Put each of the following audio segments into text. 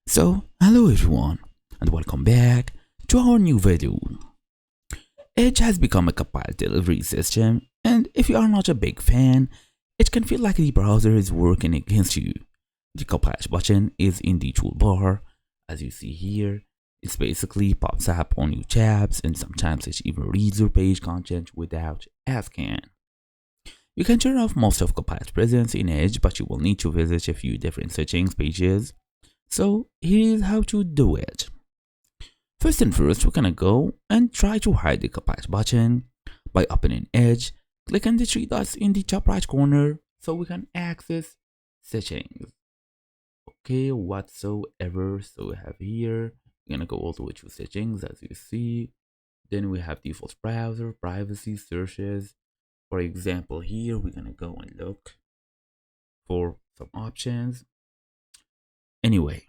So, hello everyone, and welcome back to our new video. Edge has become a Copilot delivery system, and if you are not a big fan, it can feel like the browser is working against you. The Copilot button is in the toolbar, as you see here. It basically pops up on your tabs, and sometimes it even reads your page content without asking. You can turn off most of Copilot's presence in Edge, but you will need to visit a few different settings pages. So here is how to do it. First and first, we're gonna go and try to hide the Copilot button by opening Edge. Click on the three dots in the top right corner so we can access settings. Okay, whatsoever. So we have here, we're gonna go all the way to settings as you see. Then we have default browser, privacy, searches. For example, here we're gonna go and look for some options. Anyway,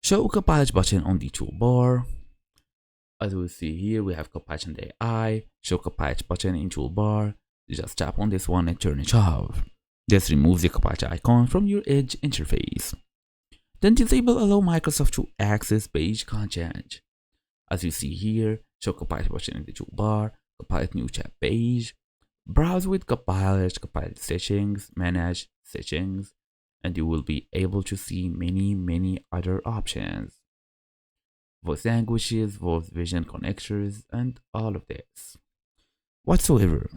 show Copilot button on the toolbar. As we see here, we have Copilot and AI. Show Copilot button in toolbar. Just tap on this one and turn it off. This removes the Copilot icon from your Edge interface. Then disable Allow Microsoft to access page content. As you see here, show Copilot button in the toolbar, Copilot new chat page. Browse with Copilot, Copilot settings, manage settings, and you will be able to see many other options. Voice languages, voice vision connectors, and all of this. Whatsoever.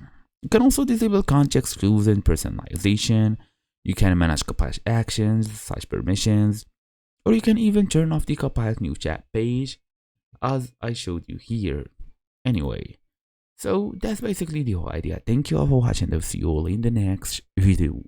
You can also disable context clues and personalization. You can manage Copilot actions, site permissions, or you can even turn off the Copilot new chat page as I showed you here. Anyway, so that's basically the whole idea. Thank you all for watching and I'll see you all in the next video.